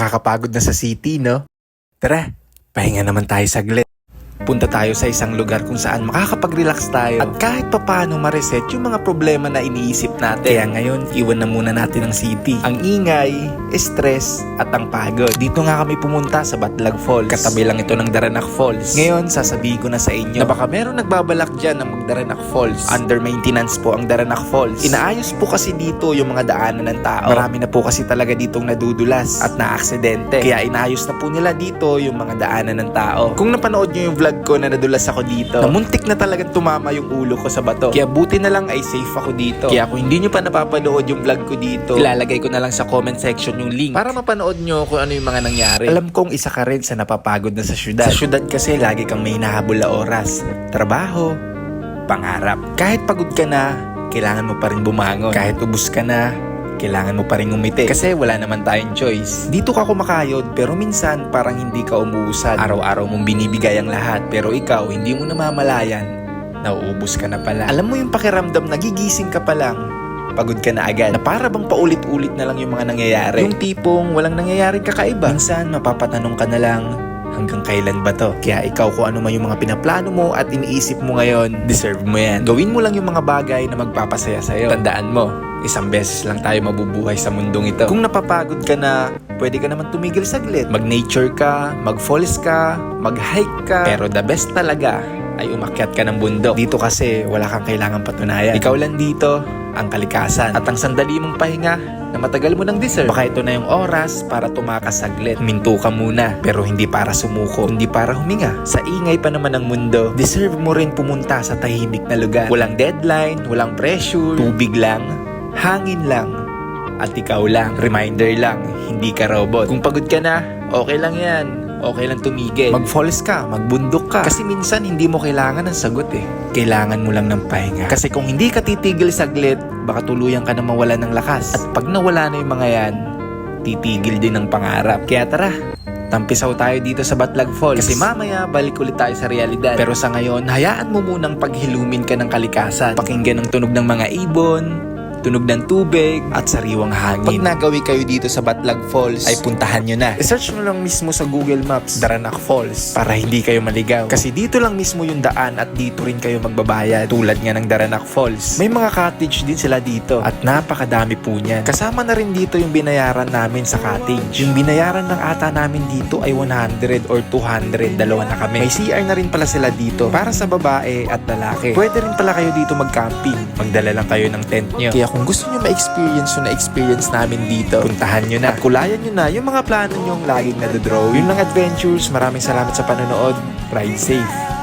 Nakakapagod na sa city, no? Tara, pahinga naman tayo saglit. Punta tayo sa isang lugar kung saan makakapag-relax tayo at kahit papaano ma-reset yung mga problema na iniisip natin. Kaya ngayon, iwan na muna natin ang city. Ang ingay, stress, at ang pagod. Dito nga kami pumunta sa Batlag Falls. Katabi lang ito ng Daranac Falls. Ngayon, sasabihin ko na sa inyo na baka meron nagbabalak dyan ng mag-Daranac Falls. Under maintenance po ang Daranac Falls. Inaayos po kasi dito yung mga daanan ng tao. Marami na po kasi talaga ditong nadudulas at naaksidente. Kaya inaayos na po nila dito yung mga daanan ng tao. Kung napanood nyo yung vlog ko na nadulas ako dito, namuntik na talagang tumama yung ulo ko sa bato. Kaya buti na lang ay safe ako dito. Kaya kung hindi nyo pa napapanood yung vlog ko dito, ilalagay ko na lang sa comment section yung link para mapanood nyo kung ano yung mga nangyari. Alam kong isa ka rin sa napapagod na sa syudad. Sa syudad kasi lagi kang may hinahabol na oras. Trabaho, pangarap. Kahit pagod ka na, kailangan mo pa rin bumangon. Kahit ubus ka na, kailangan mo pa rin umiti. Kasi wala naman tayong choice. Dito ka kumakayod pero minsan parang hindi ka umuusad. Araw-araw mong binibigay ang lahat pero ikaw hindi mo namamalayan. Nauubos ka na pala. Alam mo yung pakiramdam, nagigising ka pa lang, pagod ka na agad. Na para bang paulit-ulit na lang yung mga nangyayari. Yung tipong walang nangyayaring kakaiba. Minsan mapapatanong ka na lang, hanggang kailan ba to? Kaya ikaw kung ano man yung mga pinaplano mo at iniisip mo ngayon, deserve mo yan. Gawin mo lang yung mga bagay na magpapasaya sa'yo. Tandaan mo, isang beses lang tayo mabubuhay sa mundong ito. Kung napapagod ka na, pwede ka naman tumigil saglit. Mag-nature ka, mag-falls ka, mag-hike ka. Pero the best talaga ay umakyat ka ng bundok. Dito kasi wala kang kailangang patunayan. Ikaw lang dito, ang kalikasan. At ang sandali mong pahinga na matagal mo nang deserve. Baka ito na yung oras para tumakas saglit. Huminto ka muna, pero hindi para sumuko, hindi para huminga. Sa ingay pa naman ng mundo, deserve mo rin pumunta sa tahimik na lugar. Walang deadline, walang pressure, tubig lang, hangin lang, at ikaw lang. Reminder lang, hindi ka robot. Kung pagod ka na, okay lang yan. Okay lang tumigil. Mag-falls ka, magbundok ka. Kasi minsan hindi mo kailangan ng sagot eh. Kailangan mo lang ng pahinga. Kasi kung hindi ka titigil saglit, baka tuluyan ka na mawala ng lakas. At pag nawala na yung mga yan, titigil din ang pangarap. Kaya tara, tampisaw tayo dito sa Batlag Falls. Kasi mamaya, balik ulit tayo sa realidad. Pero sa ngayon, hayaan mo munang paghilumin ka ng kalikasan. Pakinggan ang tunog ng mga ibon, tunog ng tubig, at sariwang hangin. Pag nagawi kayo dito sa Batlag Falls, ay puntahan nyo na. I-search nyo lang mismo sa Google Maps, Daranac Falls, para hindi kayo maligaw. Kasi dito lang mismo yung daan at dito rin kayo magbabayad. Tulad nga ng Daranac Falls. May mga cottage din sila dito at napakadami po niyan. Kasama na rin dito yung binayaran namin sa cottage. Yung binayaran ng ata namin dito ay 100 or 200. Dalawa na kami. May CR na rin pala sila dito para sa babae at lalaki. Pwede rin pala kayo dito mag-camping. Magdala lang kayo ng tent nyo. Kaya kung gusto nyo ma-experience yung na-experience namin dito, puntahan nyo na. At kulayan nyo na yung mga plano nyong laging nadadraw. Yun lang adventures. Maraming salamat sa panonood. Ride safe.